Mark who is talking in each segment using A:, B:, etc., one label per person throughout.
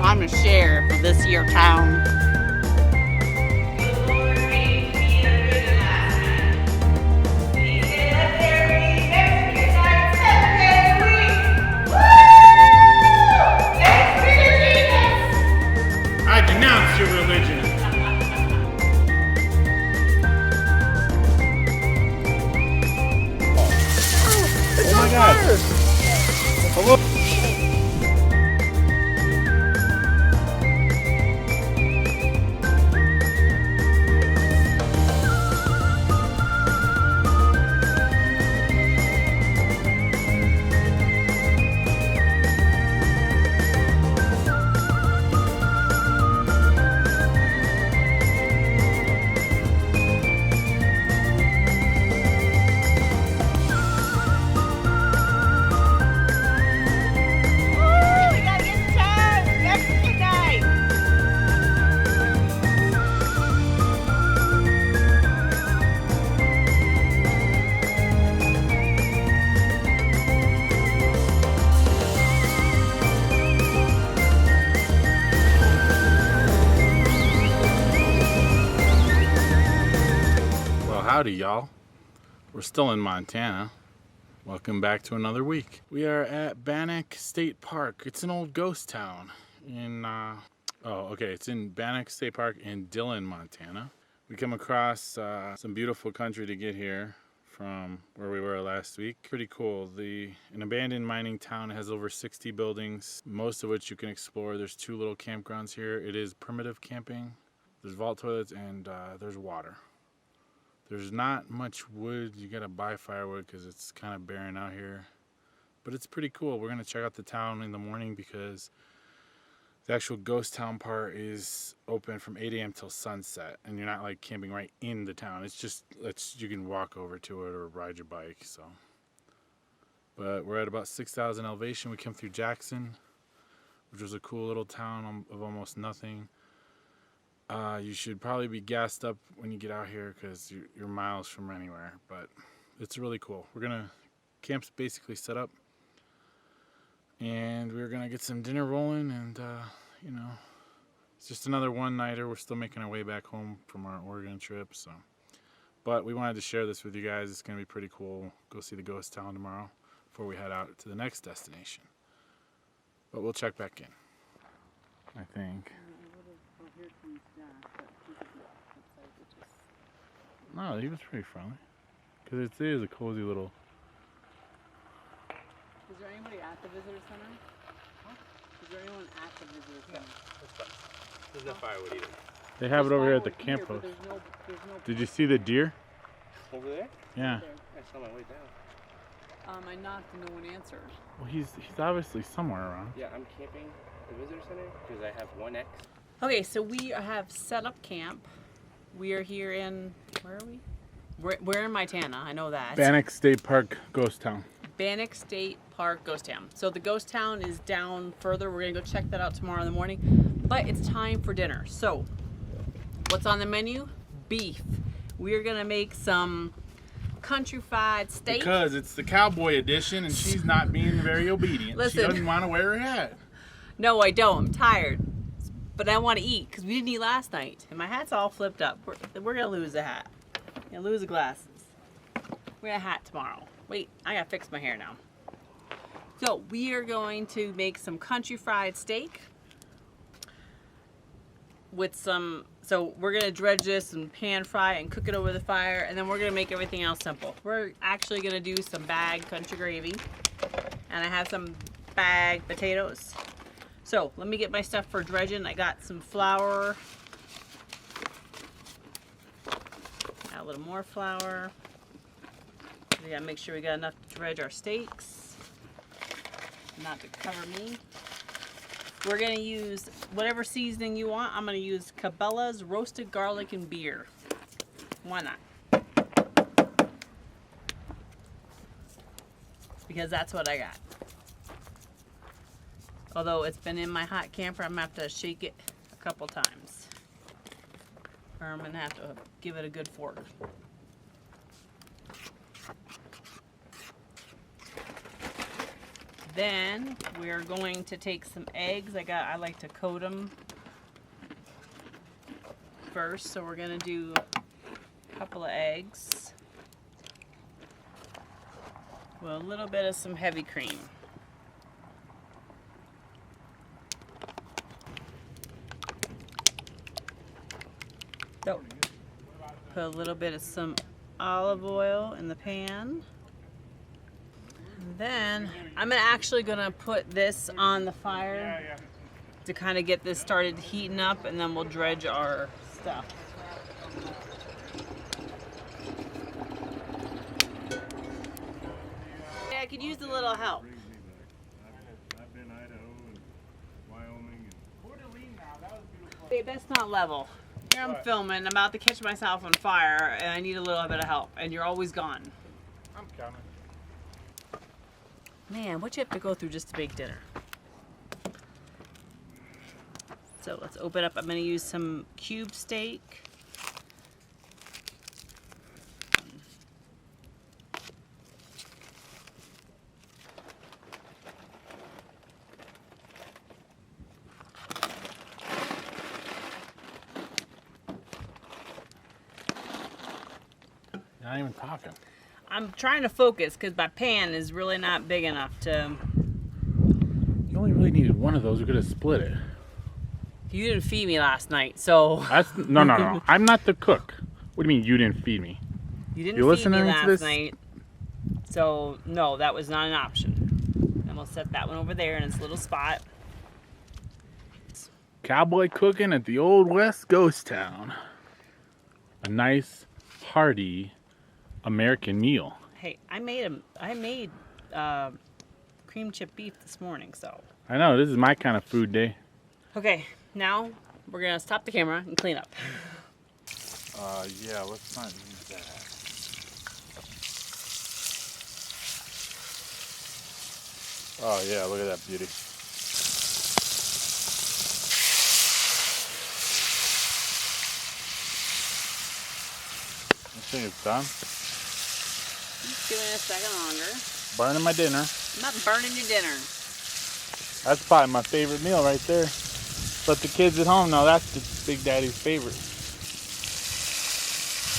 A: I'm the sheriff of this here town.
B: I denounce your religion.
C: Oh my God! Hello.
B: Howdy, y'all. We're still in Montana. Welcome back to another week. We are at Bannack State Park. It's an old ghost town in, it's in Bannack State Park in Dillon, Montana. We come across some beautiful country to get here from where we were last week. Pretty cool. An abandoned mining town has over 60 buildings, most of which you can explore. There's 2 little campgrounds here. It is primitive camping. There's vault toilets and there's water. There's not much wood. You gotta buy firewood because it's kind of barren out here. But it's pretty cool. We're gonna check out the town in the morning because the actual ghost town part is open from 8 a.m. till sunset, and you're not like camping right in the town. It's just you can walk over to it or ride your bike. So, but we're at about 6,000 elevation. We come through Jackson, which was a cool little town of almost nothing. You should probably be gassed up when you get out here because you're miles from anywhere, but it's really cool. Camp's basically set up, and we're gonna get some dinner rolling, and it's just another one-nighter. We're still making our way back home from our Oregon trip, but we wanted to share this with you guys. It's gonna be pretty cool. Go see the ghost town tomorrow before we head out to the next destination, but we'll check back in, I think. No, he was pretty friendly. Because it is a cozy little...
A: Is there anybody at the visitor center? Huh? Is there anyone at the visitor center?
C: Yeah, there's no firewood either.
B: They have it over here at the camp house.
A: There's no
B: Did you see the deer?
C: Over there?
B: Yeah.
C: I saw my way down.
A: I knocked and no one answered.
B: Well, he's obviously somewhere around.
C: Yeah, I'm camping at the visitor center because I have 1X.
A: Okay, so we have set up camp. We are here in, where are we? We're in Montana, I know that.
B: Bannack State Park Ghost Town.
A: Bannack State Park Ghost Town. So the ghost town is down further. We're gonna go check that out tomorrow in the morning. But it's time for dinner. So, what's on the menu? Beef. We're gonna make some country fried steak.
B: Because it's the cowboy edition and she's not being very obedient.
A: Listen.
B: She doesn't want to wear her hat.
A: No, I don't. I'm tired. But I want to eat because we didn't eat last night. And my hat's all flipped up. We're going to lose the hat. We're going to lose the glasses. We're going to hat tomorrow. Wait, I got to fix my hair now. So we are going to make some country fried steak. With some, so we're going to dredge this and pan fry and cook it over the fire. And then we're going to make everything else simple. We're actually going to do some bagged country gravy. And I have some bagged potatoes. So, let me get my stuff for dredging. I got some flour. Got a little more flour. We gotta make sure we got enough to dredge our steaks. Not to cover me. We're gonna use whatever seasoning you want. I'm gonna use Cabela's roasted garlic and beer. Why not? Because that's what I got. Although it's been in my hot camper, I'm gonna have to shake it a couple times. Or I'm gonna have to give it a good fork. Then we're going to take some eggs. I like to coat them first, so we're gonna do a couple of eggs with a little bit of some heavy cream. So, put a little bit of some olive oil in the pan. And then I'm actually gonna put this on the fire to kind of get this started heating up, and then we'll dredge our stuff. Yeah, I could use a little help.
D: I've been Idaho and Wyoming and
A: Babe, that's not level. Here I'm filming, I'm about to catch myself on fire, and I need a little bit of help, and you're always gone.
B: I'm coming.
A: Man, what you have to go through just to bake dinner. So let's open up. I'm going to use some cube steak.
B: Not even talking.
A: I'm trying to focus because my pan is really not big enough to...
B: You only really needed one of those. We could have split it.
A: You didn't feed me last night, so...
B: That's no. I'm not the cook. What do you mean you didn't feed me?
A: You didn't
B: You
A: feed me
B: listening to
A: last
B: this?
A: night. So, no, that was not an option. And we'll set that one over there in its little spot.
B: Cowboy cooking at the old West ghost town. A nice, hearty American meal.
A: Hey, I made cream chip beef this morning, so...
B: I know, this is my kind of food day.
A: Okay, now we're gonna stop the camera and clean up.
B: Yeah, let's not use that. Oh yeah, look at that beauty. I think it's done.
A: Just giving it a second longer.
B: Burning my dinner.
A: I'm not burning your dinner.
B: That's probably my favorite meal right there. Let the kids at home know that's the Big Daddy's favorite.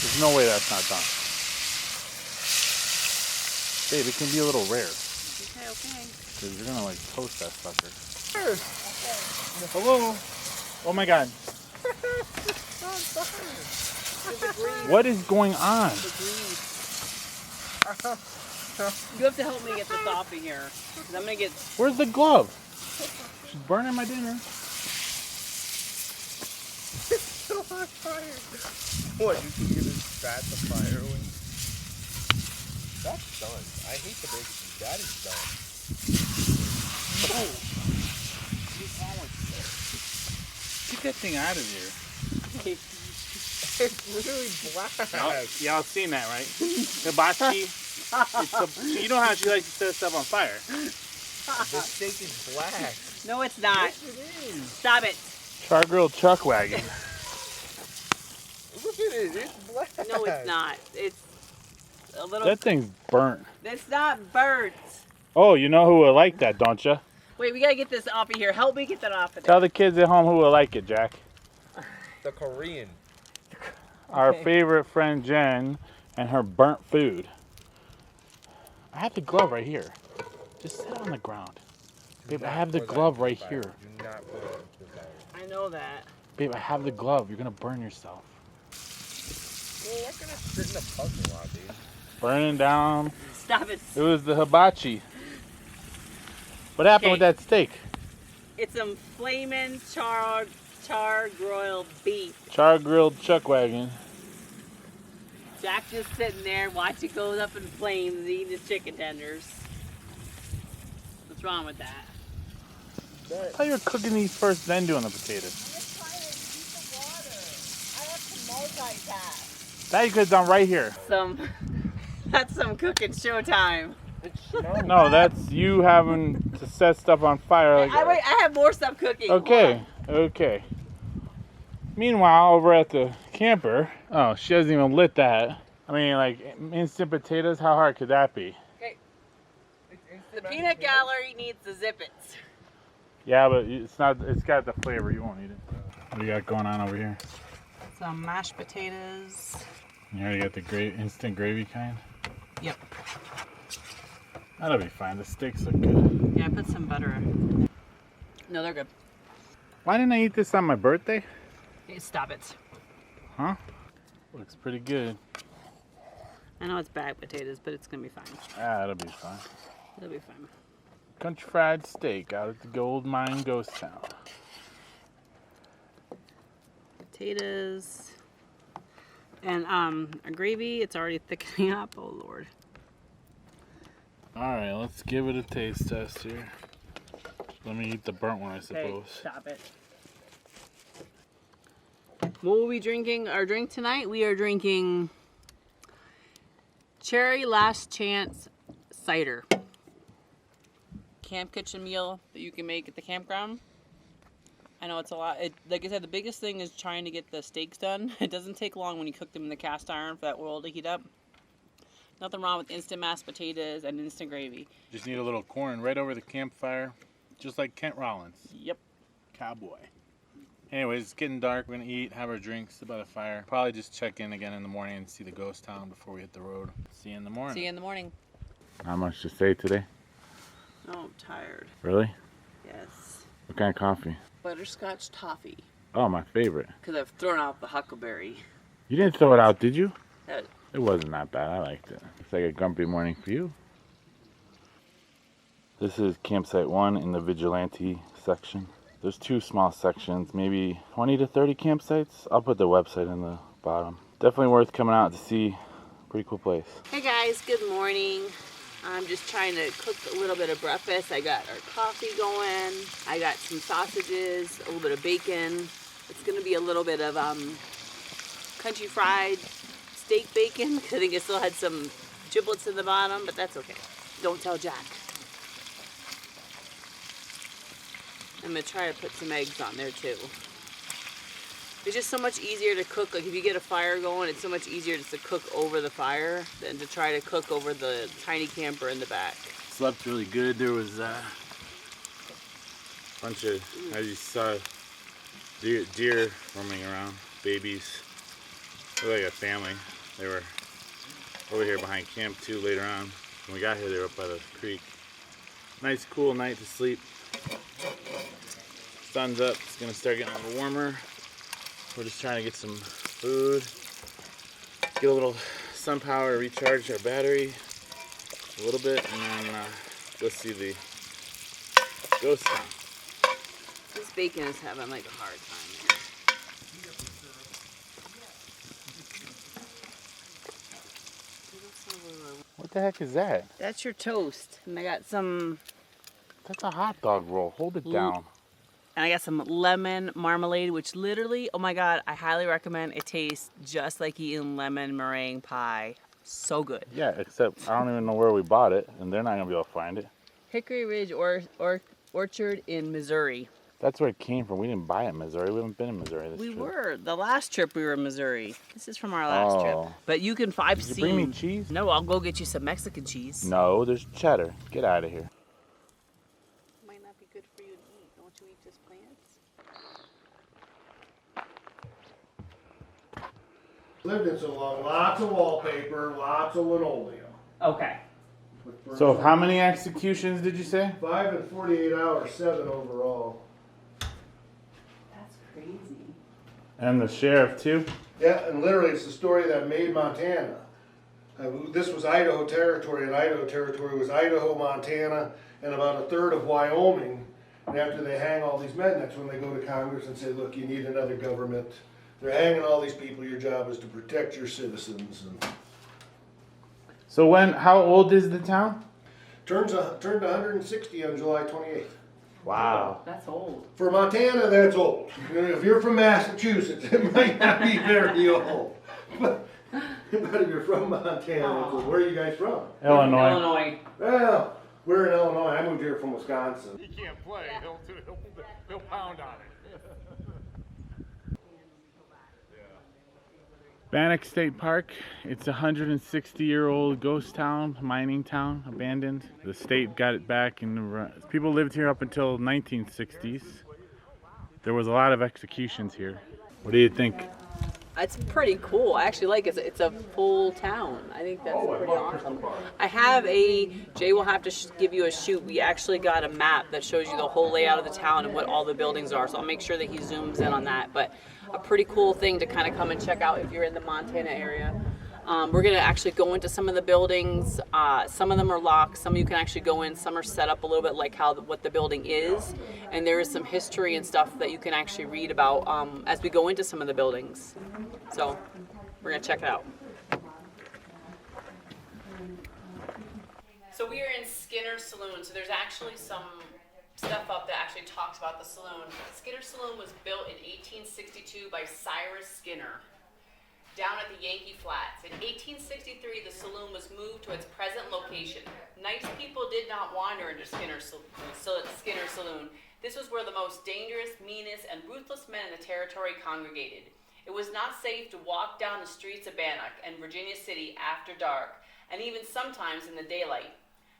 B: There's no way that's not done. Babe, it can be a little rare.
A: Okay.
B: Because you're going to like toast that sucker. Hello? Oh my God. What is going on?
A: You have to help me get this off of here. 'Cause I'm gonna get...
B: Where's the glove? She's burning my dinner.
D: still on fire. What, you think you're gonna start the fire when... That's done. I hate the bacon. Daddy's done.
B: Oh. Get that thing out of here.
D: It's literally black.
B: Y'all seen that, right? Hibachi. You know how she likes to set stuff on fire.
D: The steak is black.
A: No, it's not.
D: Yes, it is.
A: Stop it.
B: Char grilled chuck wagon.
D: Look at it. It's black.
A: No, it's not. It's a little...
B: That thing's burnt.
A: It's not burnt.
B: Oh, you know who will like that, don't you?
A: Wait, we gotta get this off of here. Help me get that off of
B: Tell
A: there.
B: the kids at home who will like it, Jack.
D: The Korean.
B: Our favorite friend Jen and her burnt food. I have the glove right here. Just sit on the ground. Babe, I have the glove right here.
D: Do not put it into the fire.
A: I know that.
B: Babe, I have the glove. You're gonna burn yourself.
D: Well, we're gonna sit in the parking lot, dude.
B: Burning down.
A: Stop it.
B: It was the hibachi. What happened with that steak?
A: It's some flamin' char grilled beef.
B: Char grilled chuck wagon.
A: Jack just sitting there watching it goes up in flames, eating his chicken tenders. What's wrong with that?
B: I thought you were cooking these first, then doing the potatoes.
A: I'm just trying to heat the water. I have to multitask.
B: That you could have done right here.
A: That's some cooking showtime.
B: No, that's you having to set stuff on fire. Like,
A: I have more stuff cooking.
B: okay, okay. Meanwhile, over at the camper, oh, she hasn't even lit that. I mean, like, instant potatoes, how hard could that be?
D: It's
A: The peanut gallery needs the zippets.
B: Yeah, but it's not. It's got the flavor. You won't eat it. What do you got going on over here?
A: Some mashed potatoes.
B: You already got the instant gravy kind?
A: Yep.
B: That'll be fine. The steaks look good.
A: Yeah, I put some butter in. No, they're good.
B: Why didn't I eat this on my birthday?
A: Hey, stop it.
B: Huh? Looks pretty good.
A: I know it's bag potatoes, but it's gonna be fine.
B: Ah, it'll be fine.
A: It'll be fine.
B: Country fried steak out at the Gold Mine Ghost Town.
A: Potatoes. And a gravy, it's already thickening up. Oh Lord.
B: Alright, let's give it a taste test here. Let me eat the burnt one, I suppose.
A: Okay, stop it. What will we be drinking? Our drink tonight? We are drinking Cherry Last Chance cider. Camp kitchen meal that you can make at the campground. I know it's a lot. Like I said, the biggest thing is trying to get the steaks done. It doesn't take long when you cook them in the cast iron for that oil to heat up. Nothing wrong with instant mashed potatoes and instant gravy.
B: Just need a little corn right over the campfire, just like Kent Rollins.
A: Yep.
B: Cowboy. Anyways, it's getting dark. We're gonna eat, have our drinks by the fire. Probably just check in again in the morning and see the ghost town before we hit the road. See you in the morning.
A: See you in the morning.
B: Not much to say today.
A: Oh, I'm tired.
B: Really?
A: Yes.
B: What kind of coffee?
A: Butterscotch toffee.
B: Oh, my favorite.
A: Because I've thrown out the huckleberry.
B: You didn't throw it out, did you?
A: That,
B: It wasn't that bad. I liked it. It's like a grumpy morning for you. This is campsite 1 in the vigilante section. There's 2 small sections, maybe 20 to 30 campsites. I'll put the website in the bottom. Definitely worth coming out to see. Pretty cool place.
A: Hey guys, good morning. I'm just trying to cook a little bit of breakfast. I got our coffee going. I got some sausages, a little bit of bacon. It's gonna be a little bit of country fried steak bacon. I think it still had some giblets in the bottom, but that's okay. Don't tell Jack. I'm gonna try to put some eggs on there too. It's just so much easier to cook. Like if you get a fire going, it's so much easier just to cook over the fire than to try to cook over the tiny camper in the back.
B: Slept really good. There was a bunch of, as you saw, deer roaming around, babies. They're like a family. They were over here behind camp too later on. When we got here, they were up by the creek. Nice cool night to sleep. Sun's up, it's gonna start getting a little warmer. We're just trying to get some food, get a little sun power to recharge our battery a little bit, and then go see the ghost town.
A: This bacon is having like a hard time.
B: What the heck is that?
A: That's your toast. And I got some,
B: That's a hot dog roll. Hold it down.
A: and I got some lemon marmalade, which literally, oh my God, I highly recommend. It tastes just like eating lemon meringue pie. So good.
B: Yeah, except I don't even know where we bought it, and they're not gonna be able to find it.
A: Hickory Ridge Orchard in Missouri.
B: That's where it came from. We didn't buy it in Missouri. We haven't been in Missouri this
A: We
B: trip.
A: were. The last trip we were in Missouri. This is from our last trip.
B: Oh.
A: But you can, I've
B: Did you
A: seen.
B: bring me cheese?
A: No, I'll go get you some Mexican cheese.
B: No, there's cheddar. Get out of here.
A: Might not be good for you to eat. Don't you eat just plants?
D: Lived in so long, lots of wallpaper, lots of linoleum.
A: Okay.
B: So, how many executions did you say?
D: 5 in 48 hours, 7 overall.
A: That's crazy.
B: And the sheriff too.
D: Yeah, and literally it's the story that made Montana. This was Idaho Territory, and Idaho Territory was Idaho, Montana, and about a third of Wyoming. And after they hang all these men, that's when they go to Congress and say, look, you need another government. They're hanging all these people, your job is to protect your citizens. And
B: So how old is the town?
D: turned 160 on July 28th.
B: Wow.
A: That's old.
D: For Montana, that's old. You know, if you're from Massachusetts, it might not be very old. But if you're from Montana, it's old. Where are you guys from?
B: Illinois.
A: Illinois.
D: Well, we're in Illinois. I moved here from Wisconsin.
B: He can't play. He'll pound on it. Bannack State Park. It's a 160-year-old ghost town, mining town, abandoned. The state got it back, and people lived here up until 1960s. There was a lot of executions here. What do you think?
A: It's pretty cool. I actually like it. It's a full town. I think that's pretty awesome. I have Jay will have to give you a shoot. We actually got a map that shows you the whole layout of the town and what all the buildings are. So I'll make sure that he zooms in on that. But a pretty cool thing to kind of come and check out if you're in the Montana area. We're going to actually go into some of the buildings. Some of them are locked. Some of you can actually go in. Some are set up a little bit like what the building is. And there is some history and stuff that you can actually read about as we go into some of the buildings. So we're going to check it out. So we are in Skinner's Saloon. So there's actually some stuff up that actually talks about the saloon. Skinner's Saloon was built in 1862 by Cyrus Skinner down at the Yankee Flats. In 1863, the saloon was moved to its present location. Nice people did not wander into Skinner's Saloon. This was where the most dangerous, meanest, and ruthless men in the territory congregated. It was not safe to walk down the streets of Bannock and Virginia City after dark, and even sometimes in the daylight.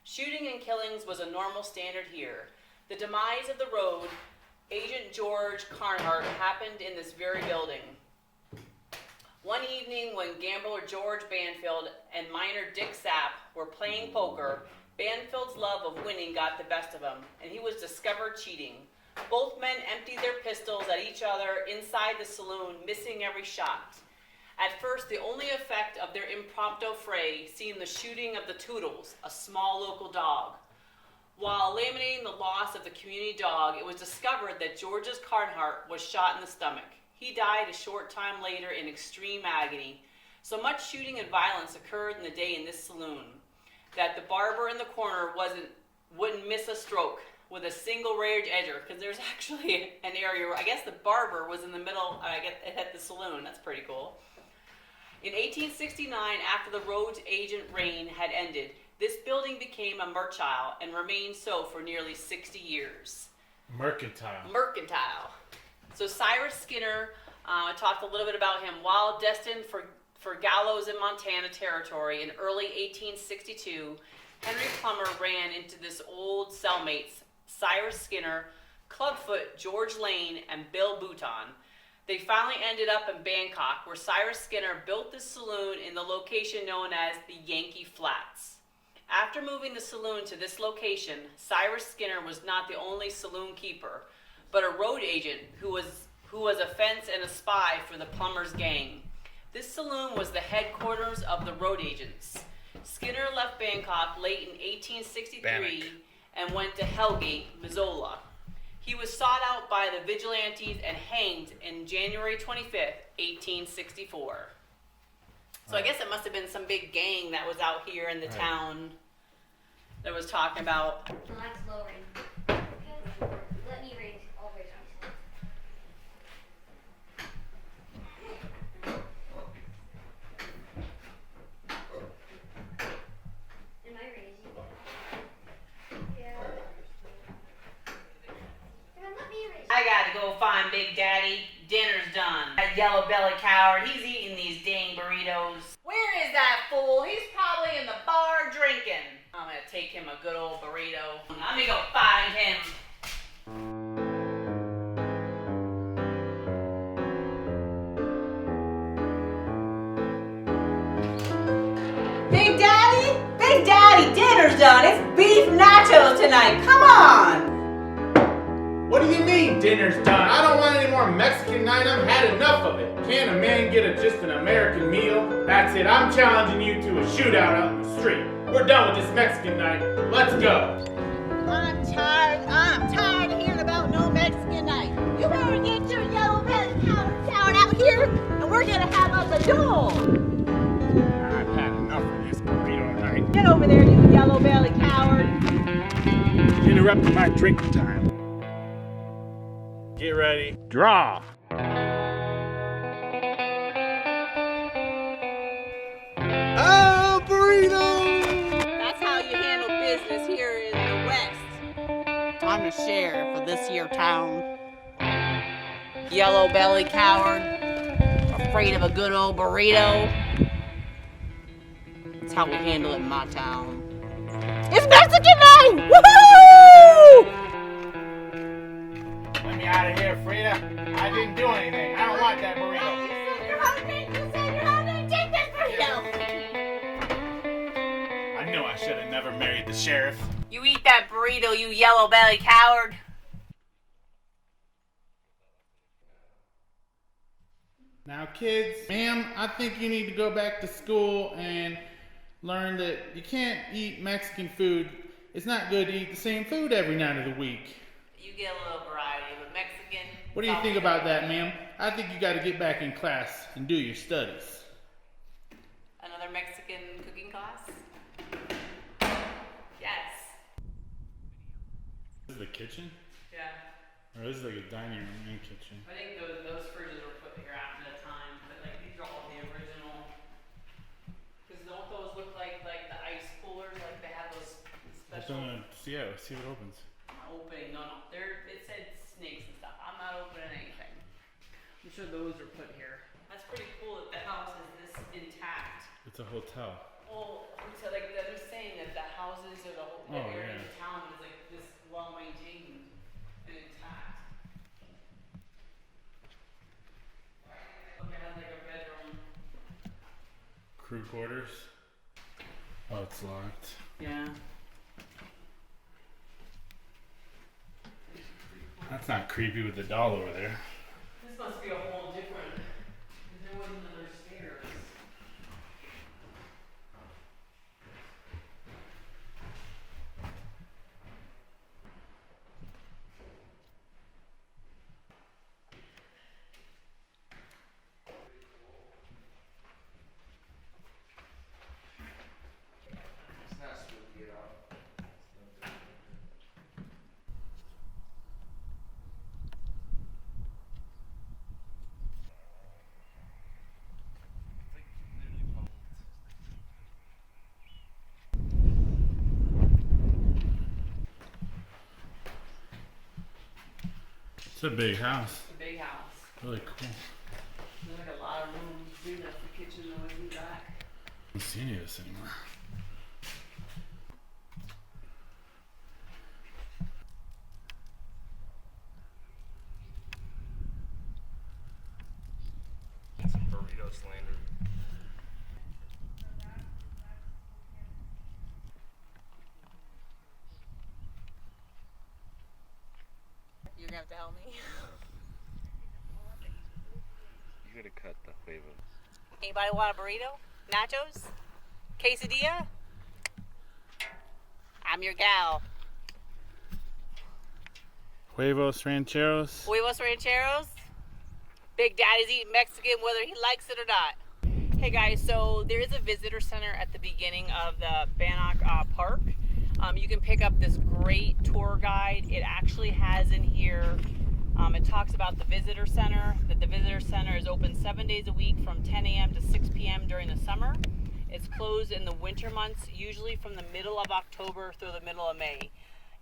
A: Shooting and killings was a normal standard here. The demise of the road agent George Carnhart happened in this very building. One evening when gambler George Banfield and miner Dick Sapp were playing poker, Banfield's love of winning got the best of him, and he was discovered cheating. Both men emptied their pistols at each other inside the saloon, missing every shot. At first, the only effect of their impromptu fray seemed the shooting of the Toodles, a small local dog. While eliminating the loss of the community dog, it was discovered that George's Carnhart was shot in the stomach. He died a short time later in extreme agony. So much shooting and violence occurred in the day in this saloon that the barber in the corner wouldn't miss a stroke with a single rage edger, because there's actually an area where I guess the barber was in the middle. At the saloon. That's pretty cool. In 1869, after the Rhodes agent reign had ended, this building became a merchile and remained so for nearly 60 years. Mercantile. So Cyrus Skinner, I talked a little bit about him. While destined for gallows in Montana territory in early 1862, Henry Plummer ran into this old cellmates, Cyrus Skinner, Clubfoot, George Lane, and Bill Bouton. They finally ended up in Bangkok, where Cyrus Skinner built this saloon in the location known as the Yankee Flats. After moving the saloon to this location, Cyrus Skinner was not the only saloon keeper, but a road agent who was a fence and a spy for the Plumbers gang. This saloon was the headquarters of the road agents. Skinner left Bangkok late in 1863 and went to Hellgate, Missoula. He was sought out by the vigilantes and hanged in January 25th, 1864. So I guess it must have been some big gang that was out here in the town that was talking about.
E: Mine's lowering. Let me raise. I'll raise myself. Am I raising it? Yeah. Let me raise it.
A: I gotta go find Big Daddy. Dinner's done. That yellow belly coward, he's eating these dang burritos. Where is that fool? He's probably in the bar drinking. I'm gonna take him a good old burrito. Let me go find him. Big Daddy? Big Daddy, dinner's done. It's beef nachos tonight. Come on.
B: What do you mean dinner's done? I don't want any more Mexican night. I've had enough of it. Can't a man get just an American meal? That's it. I'm challenging you to a shootout out in the street. We're done with this Mexican night. Let's go.
F: I'm tired of hearing about no Mexican night. You better get your yellow belly coward out here, and we're gonna have us a duel.
B: I've had enough of this burrito night.
F: Get over there, you yellow belly coward.
B: Interrupting my drinking time. Get ready. Draw.
D: Ah, burrito!
F: That's how you handle business here in the West. I'm the sheriff of this here town.
A: Yellow belly coward.
F: afraid of a good old burrito. That's how we handle it in my town. It's Mexican night! Woohoo!
B: Let me out of here, Frida. I didn't do anything. I don't want that burrito.
F: You said you're hungry. You said you're hungry. Take this burrito.
B: I knew I should have never married the sheriff.
F: You eat that burrito, you yellow belly coward.
B: Now, kids, ma'am, I think you need to go back to school and learn that you can't eat Mexican food. It's not good to eat the same food every night of the week.
F: You get a little variety, but Mexican.
B: What do you think about that, ma'am? I think you got to get back in class and do your studies.
F: Another Mexican cooking class? Yes.
B: This is the kitchen?
A: Yeah.
B: Or this is like a dining room and kitchen.
A: I think those fridges were put here after the time, but like these are all the original. Because don't those look like the ice coolers? Like they have those special.
B: See what opens.
A: I'm not opening. No. It said snakes and stuff. I'm not opening anything. I'm sure those are put here. That's pretty cool that the house is this intact.
B: It's a hotel.
A: Well, so like they're saying that the houses or the whole area in town is like this well maintained and intact. Okay, I have like a bedroom.
B: Crew quarters. Oh, it's locked.
A: Yeah.
B: That's not creepy with the doll over there.
A: This must be a whole different. Because there wasn't another stairs.
C: It's not spooky at all.
B: It's a big house.
A: It's a big house.
B: Really cool.
A: There's like a lot of rooms too. That's the kitchen noise in the back.
B: I don't see any of this anymore.
C: Some burrito slander.
F: You're gonna have to help me.
C: You gotta cut the flavor.
F: Anybody want a burrito? Nachos? Quesadilla? I'm your gal.
B: Huevos rancheros.
F: Huevos rancheros? Big Daddy's eating Mexican whether he likes it or not. Hey guys, so there is a visitor center at the beginning of the Bannock Park. You can pick up this great tour guide. It actually has in here, it talks about the visitor center, that the visitor center is open 7 days a week from 10 a.m. to 6 p.m. during the summer. It's closed in the winter months, usually from the middle of October through the middle of May.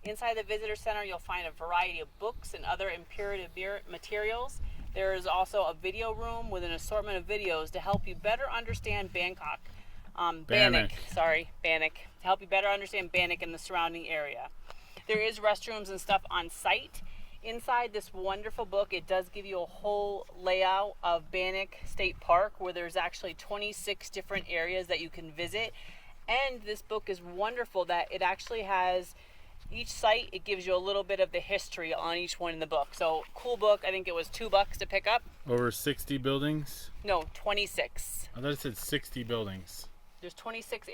F: Inside the visitor center, you'll find a variety of books and other imperative materials. There is also a video room with an assortment of videos to help you better understand Bangkok. Bannock, to help you better understand Bannock and the surrounding area. There is restrooms and stuff on site. Inside this wonderful book, it does give you a whole layout of Bannack State Park, where there's actually 26 different areas that you can visit. And this book is wonderful that it actually has each site, it gives you a little bit of the history on each one in the book. So cool book. I think it was $2 to pick up.
B: Over 60 buildings?
F: No, 26.
B: I thought it said 60 buildings.
F: There's 26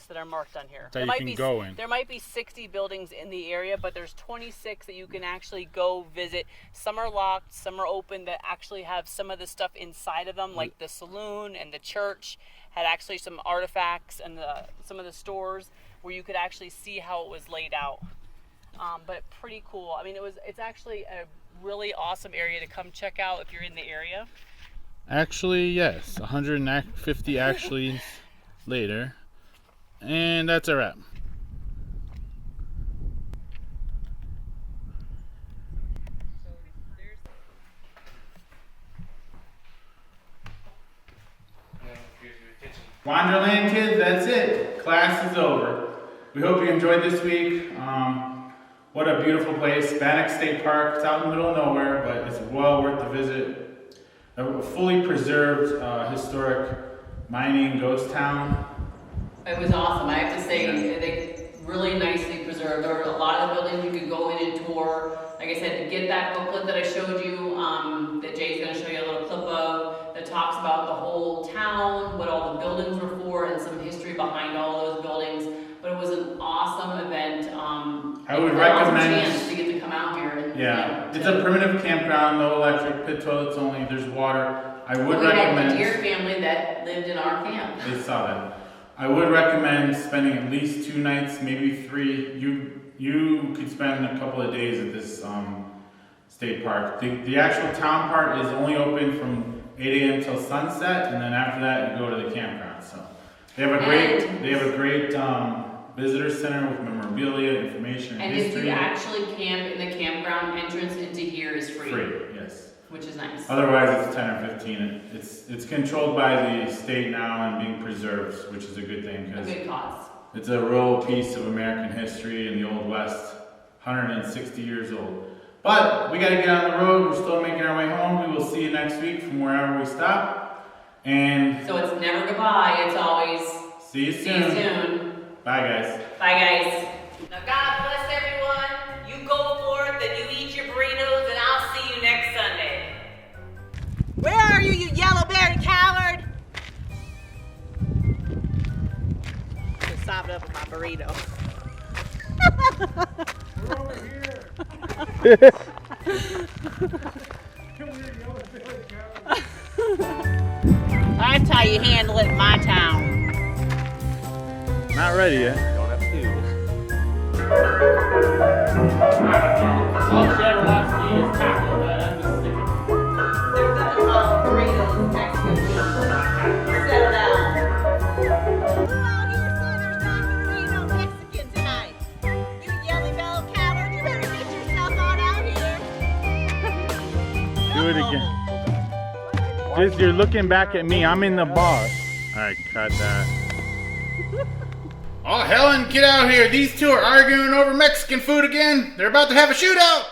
F: that are marked on here.
B: That you can go in.
F: There might be 60 buildings in the area, but there's 26 that you can actually go visit. Some are locked, some are open, that actually have some of the stuff inside of them, like the saloon and the church had actually some artifacts, and some of the stores where you could actually see how it was laid out. But pretty cool. I mean, it's actually a really awesome area to come check out if you're in the area.
B: Actually, yes. 150 actually later. And that's a wrap. Wanderland kids, that's it. Class is over. We hope you enjoyed this week. What a beautiful place. Bannack State Park. It's out in the middle of nowhere, but it's well worth the visit. A fully preserved, historic mining ghost town.
F: It was awesome. I have to say, they really nicely preserved. There were a lot of the buildings you could go in and tour. Like I said, to get that booklet that I showed you, that Jay's going to show you a little clip of, that talks about the whole town, what all the buildings were for, and some history behind all those buildings. But it was an awesome event.
B: I would recommend
F: a chance to get to come out here. And,
B: yeah, it's a primitive campground, no electric, pit toilets only. There's water. I would recommend.
F: We had the deer family that lived in our camp.
B: They saw that. I would recommend spending at least 2 nights, maybe 3. You could spend a couple of days at this state park. The actual town part is only open from 8 a.m. till sunset, and then after that you go to the campground. So they have a great visitor center with memorabilia, information, and history.
F: And if you actually camp in the campground, entrance into here is free.
B: Free, yes.
F: Which is nice.
B: Otherwise, it's 10 or 15. It's controlled by the state now and being preserved, which is a good thing.
F: A good cause.
B: It's a real piece of American history in the Old West, 160 years old. But we got to get on the road. We're still making our way home. We will see you next week from wherever we stop. And
F: so it's never goodbye. It's always
B: see you soon. Bye, guys.
F: Bye, guys. Now, God bless everyone. You go forth and you eat your burritos, and I'll see you next Sunday. Where are you, you yellow-bellied coward? Just stop it up with my burrito.
D: We're over here. Come here, yellow-bellied coward.
F: That's how you handle it in my town.
B: Not ready yet.
C: Don't have to.
B: All she ever wants to eat is taco, but I'm just sticking.
F: There's nothing wrong with burritos, Mexican food. Settle down. Who out here said there's not gonna be no Mexican tonight? You yellow-bellied coward, you better get yourself on out here.
B: Do it again. Just you're looking back at me. I'm in the bar. All right, cut that. Oh, Helen, get out here. These two are arguing over Mexican food again. They're about to have a shootout.